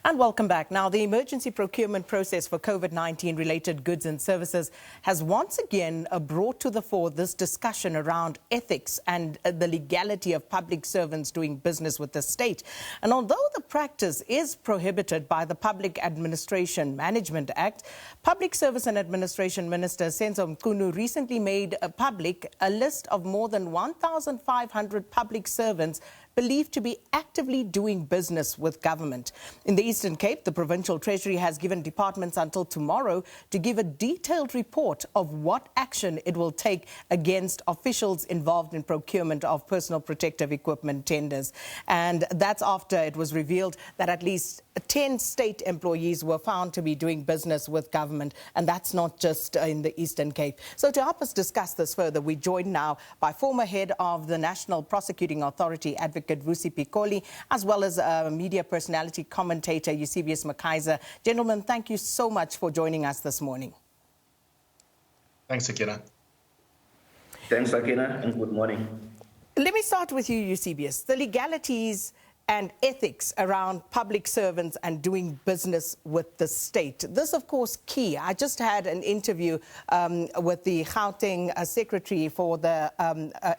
And welcome back. Now, the emergency procurement process for COVID-19 related goods and services has once again brought to the fore this discussion around ethics and the legality of public servants doing business with the state. And although the practice is prohibited by the Public Administration Management Act, Public Service and Administration Minister Senzo Mchunu recently made public a list of more than 1,500 public servants believed to be actively doing business with government. In the Eastern Cape, the Provincial Treasury has given departments until tomorrow to give a detailed report of what action it will take against officials involved in procurement of personal protective equipment tenders. And that's after it was revealed that at least 10 state employees were found to be doing business with government, and that's not just in the Eastern Cape. So to help us discuss this further, we're joined now by former head of the National Prosecuting Authority, Advocate Vusi Pikoli, as well as media personality commentator Eusebius McKaiser. Gentlemen, thank you so much for joining us this morning. Thanks, Akina. Thanks, Akina, and good morning. Let me start with you, Eusebius. The legalities and ethics around public servants and doing business with the state. This, of course, key. I just had an interview with the Gauteng secretary for the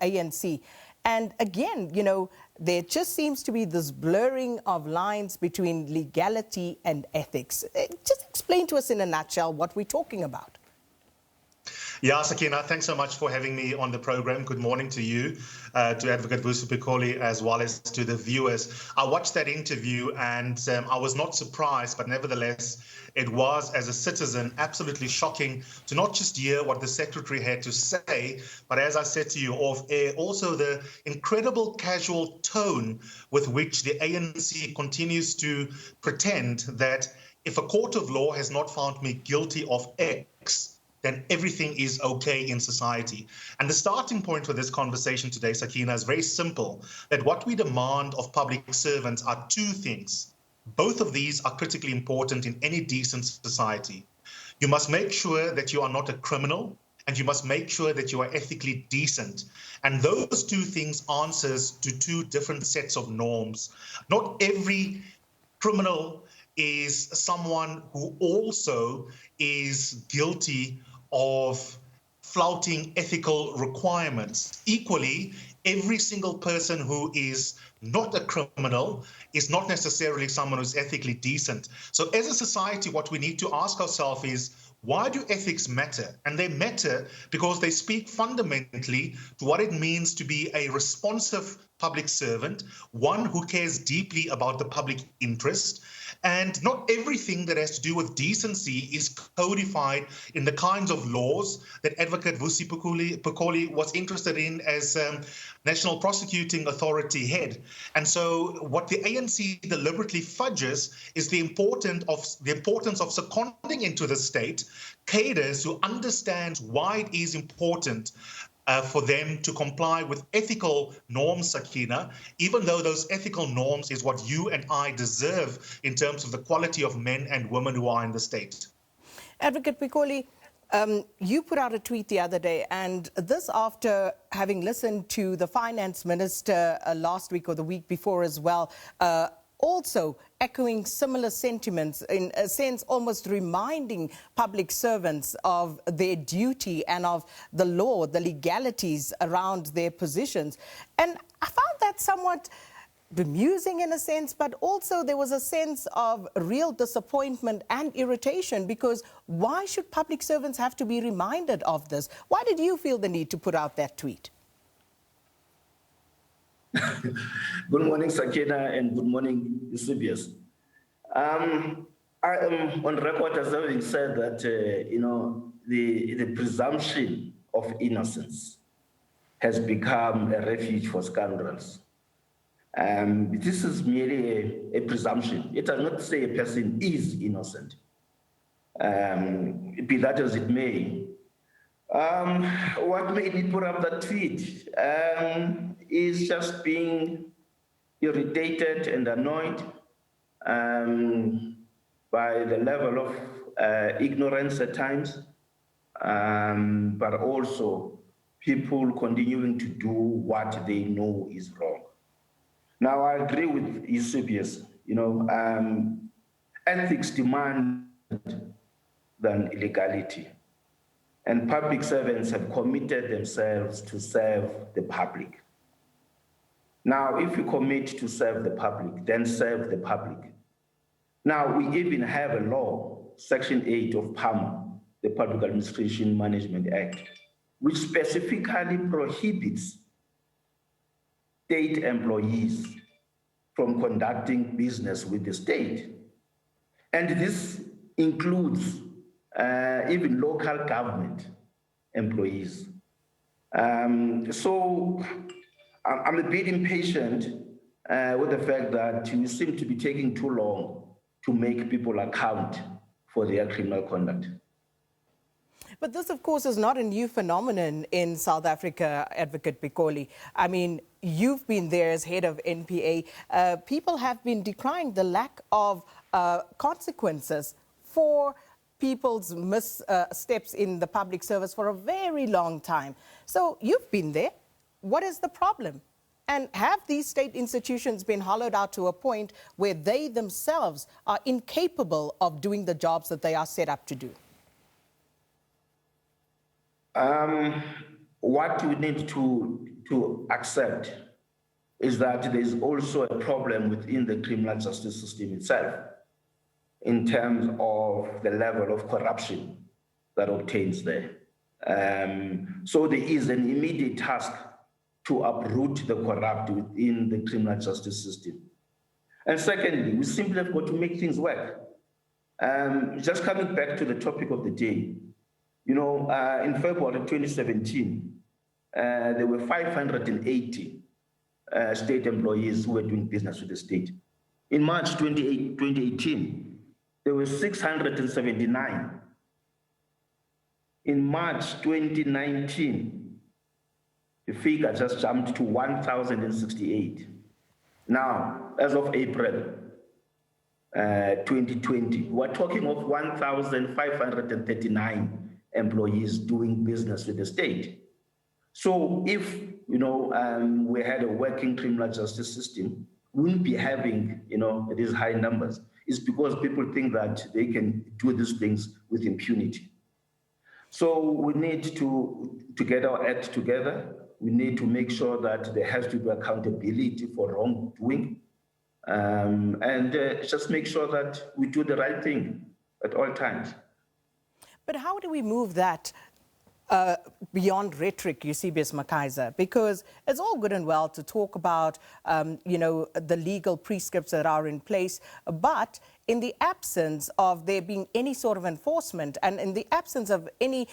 ANC. And again, you know, there just seems to be this blurring of lines between legality and ethics. Just explain to us in a nutshell what we're talking about. Yeah, Sakina, thanks so much for having me on the program. Good morning to you, to Advocate Vusi Pikoli, as well as to the viewers. I watched that interview and I was not surprised, but nevertheless, it was, as a citizen, absolutely shocking to not just hear what the Secretary had to say, but as I said to you off air, also the incredible casual tone with which the ANC continues to pretend that if a court of law has not found me guilty of X, then everything is okay in society. And the starting point for this conversation today, Sakina, is very simple, that what we demand of public servants are two things. Both of these are critically important in any decent society. You must make sure that you are not a criminal, and you must make sure that you are ethically decent. And those two things answers to two different sets of norms. Not every criminal is someone who also is guilty of flouting ethical requirements. Equally, every single person who is not a criminal is not necessarily someone who's ethically decent. So as a society, what we need to ask ourselves is, why do ethics matter? And they matter because they speak fundamentally to what it means to be a responsive public servant, one who cares deeply about the public interest. And not everything that has to do with decency is codified in the kinds of laws that Advocate Vusi Pikoli was interested in as National Prosecuting Authority head. And so what the ANC deliberately fudges is the importance of seconding into the state cadres who understand why it is important for them to comply with ethical norms, Sakina, even though those ethical norms is what you and I deserve in terms of the quality of men and women who are in the state. Advocate Pikoli, you put out a tweet the other day, and this after having listened to the finance minister last week or the week before as well, also echoing similar sentiments, in a sense almost reminding public servants of their duty and of the law, the legalities around their positions. And I found that somewhat bemusing in a sense, but also there was a sense of real disappointment and irritation, because why should public servants have to be reminded of this? Why did you feel the need to put out that tweet? Good morning, Sakina, and good morning, Eusebius. I am on record as having said that, the presumption of innocence has become a refuge for scoundrels. This is merely a presumption. It does not say a person is innocent, be that as it may. What made me put up that tweet is just being irritated and annoyed by the level of ignorance at times, but also people continuing to do what they know is wrong. Now, I agree with Eusebius. ethics demand than illegality. And public servants have committed themselves to serve the public. Now, if you commit to serve the public, then serve the public. Now, we even have a law, Section 8 of PAMA, the Public Administration Management Act, which specifically prohibits state employees from conducting business with the state. And this includes even local government employees. So I'm a bit impatient with the fact that you seem to be taking too long to make people account for their criminal conduct. But this, of course, is not a new phenomenon in South Africa, Advocate Pikoli. I mean, you've been there as head of NPA. People have been decrying the lack of consequences for people's missteps in the public service for a very long time. So you've been there. What is the problem? And have these state institutions been hollowed out to a point where they themselves are incapable of doing the jobs that they are set up to do? What we need to accept is that there's also a problem within the criminal justice system itself in terms of the level of corruption that obtains there. So there is an immediate task to uproot the corrupt within the criminal justice system. And secondly, we simply have got to make things work. Just coming back to the topic of the day, you know, in February 2017, there were 580 state employees who were doing business with the state. In March 2018, there were 679. In March 2019, the figure just jumped to 1,068. Now, as of April 2020, we're talking of 1,539 employees doing business with the state. So if, you know, we had a working criminal justice system, we wouldn't be having, you know, these high numbers. It's because people think that they can do these things with impunity. So we need to get our act together. We need to make sure that there has to be accountability for wrongdoing, and just make sure that we do the right thing at all times. But how do we move that beyond rhetoric, Eusebius McKaiser? Because it's all good and well to talk about, you know, the legal prescripts that are in place, but in the absence of there being any sort of enforcement and in the absence of any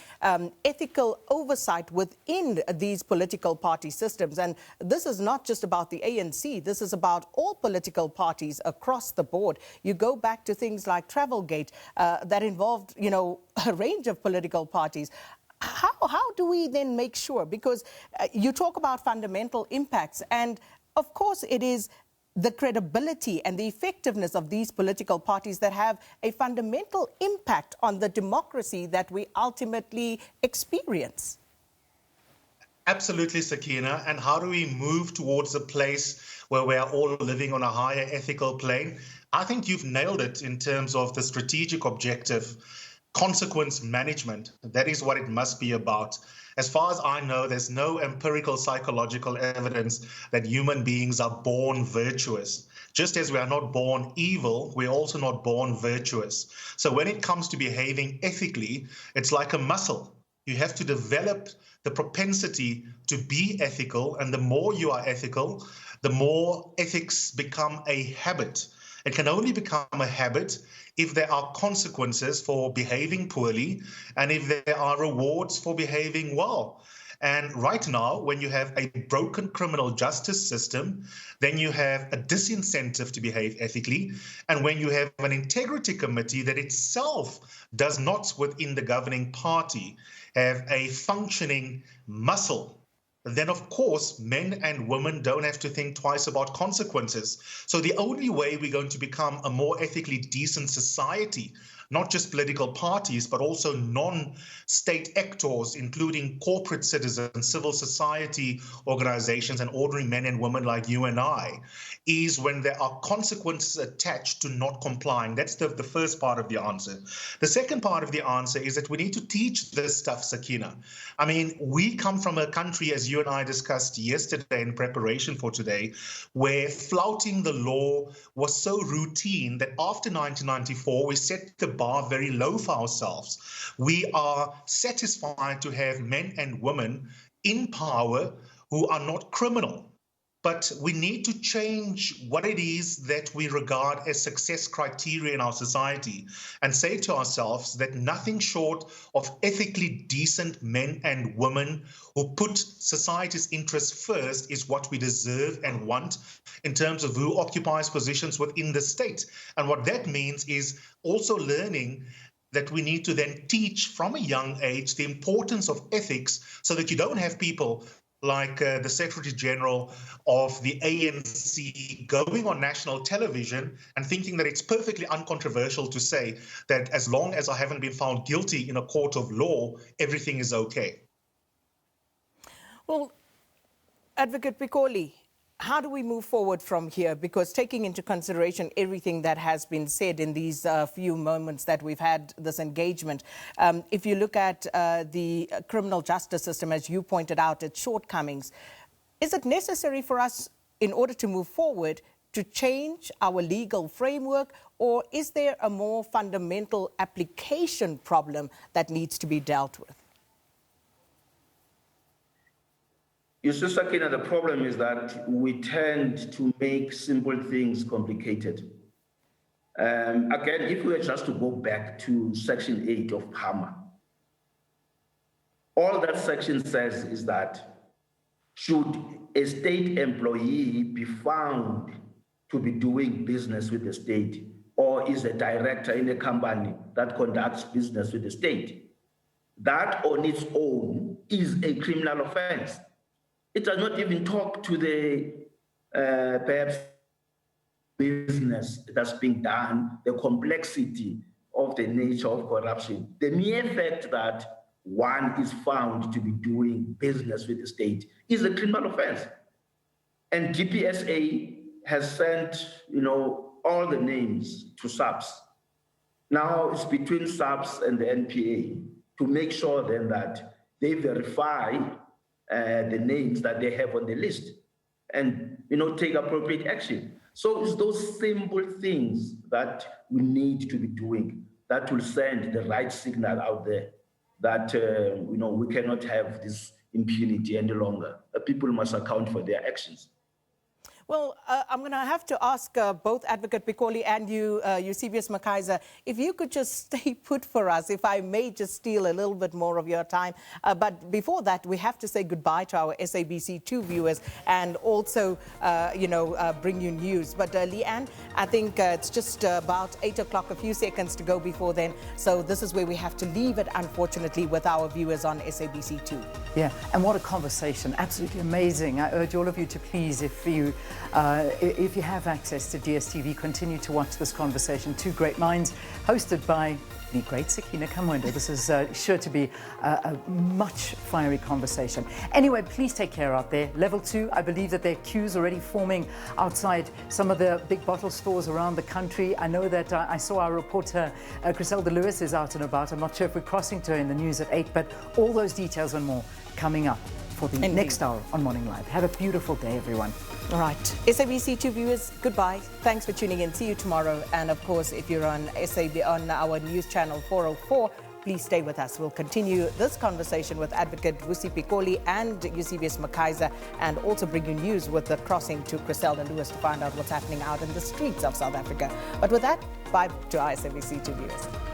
ethical oversight within these political party systems, and this is not just about the ANC, this is about all political parties across the board. You go back to things like Travelgate that involved, you know, a range of political parties. How do we then make sure? Because you talk about fundamental impacts, and of course it is the credibility and the effectiveness of these political parties that have a fundamental impact on the democracy that we ultimately experience. Absolutely, Sakina. And how do we move towards a place where we are all living on a higher ethical plane? I think you've nailed it in terms of the strategic objective. Consequence management, that is what it must be about. As far as I know, there's no empirical psychological evidence that human beings are born virtuous. Just as we are not born evil, we're also not born virtuous. So when it comes to behaving ethically, it's like a muscle. You have to develop the propensity to be ethical, and the more you are ethical, the more ethics become a habit. It can only become a habit if there are consequences for behaving poorly and if there are rewards for behaving well. And right now, when you have a broken criminal justice system, then you have a disincentive to behave ethically. And when you have an integrity committee that itself does not, within the governing party, have a functioning muscle, then of course, men and women don't have to think twice about consequences. So the only way we're going to become a more ethically decent society not just political parties, but also non-state actors, including corporate citizens, civil society organizations, and ordinary men and women like you and I, is when there are consequences attached to not complying. That's the first part of the answer. The second part of the answer is that we need to teach this stuff, Sakina. I mean, we come from a country, as you and I discussed yesterday in preparation for today, where flouting the law was so routine that after 1994, we set the bar very low for ourselves. We are satisfied to have men and women in power who are not criminal. But we need to change what it is that we regard as success criteria in our society and say to ourselves that nothing short of ethically decent men and women who put society's interests first is what we deserve and want in terms of who occupies positions within the state. And what that means is also learning that we need to then teach from a young age the importance of ethics so that you don't have people like the Secretary General of the ANC going on national television and thinking that it's perfectly uncontroversial to say that as long as I haven't been found guilty in a court of law, everything is okay. Well, Advocate Pikoli, how do we move forward from here? Because taking into consideration everything that has been said in these few moments that we've had this engagement, if you look at the criminal justice system, as you pointed out, its shortcomings, is it necessary for us, in order to move forward, to change our legal framework, or is there a more fundamental application problem that needs to be dealt with? You see, Sakina, the problem is that we tend to make simple things complicated. Again, if we were just to go back to Section 8 of PAMA, all that section says is that should a state employee be found to be doing business with the state, or is a director in a company that conducts business with the state, that on its own is a criminal offense. It does not even talk to the perhaps business that's being done, the complexity of the nature of corruption. The mere fact that one is found to be doing business with the state is a criminal offense. And GPSA has sent, all the names to SABC. Now it's between SABC and the NPA to make sure then that they verify the names that they have on the list and, take appropriate action. So it's those simple things that we need to be doing that will send the right signal out there that, we cannot have this impunity any longer. People must account for their actions. Well, I'm going to have to ask both Advocate Pikoli and you, Eusebius McKaiser, if you could just stay put for us, if I may just steal a little bit more of your time. But before that, we have to say goodbye to our SABC2 viewers and also, bring you news. But Leanne, I think it's just about 8 o'clock, a few seconds to go before then. So this is where we have to leave it, unfortunately, with our viewers on SABC2. Yeah, and what a conversation. Absolutely amazing. I urge all of you to please, if you have access to DSTV, continue to watch this conversation. Two great minds, hosted by the great Sakina Kamwendo. This is sure to be a much fiery conversation. Anyway, please take care out there. Level 2, I believe that there are queues already forming outside some of the big bottle stores around the country. I know that I saw our reporter, Griselda Lewis, is out and about. I'm not sure if we're crossing to her in the news at 8, but all those details and more coming up for the next hour on Morning Live. Have a beautiful day, everyone. All right. SABC2 viewers, goodbye. Thanks for tuning in. See you tomorrow. And of course, if you're on on our news channel 404, please stay with us. We'll continue this conversation with Advocate Vusi Pikoli and Eusebius McKaiser, and also bring you news with the crossing to Griselda Lewis to find out what's happening out in the streets of South Africa. But with that, bye to our SABC2 viewers.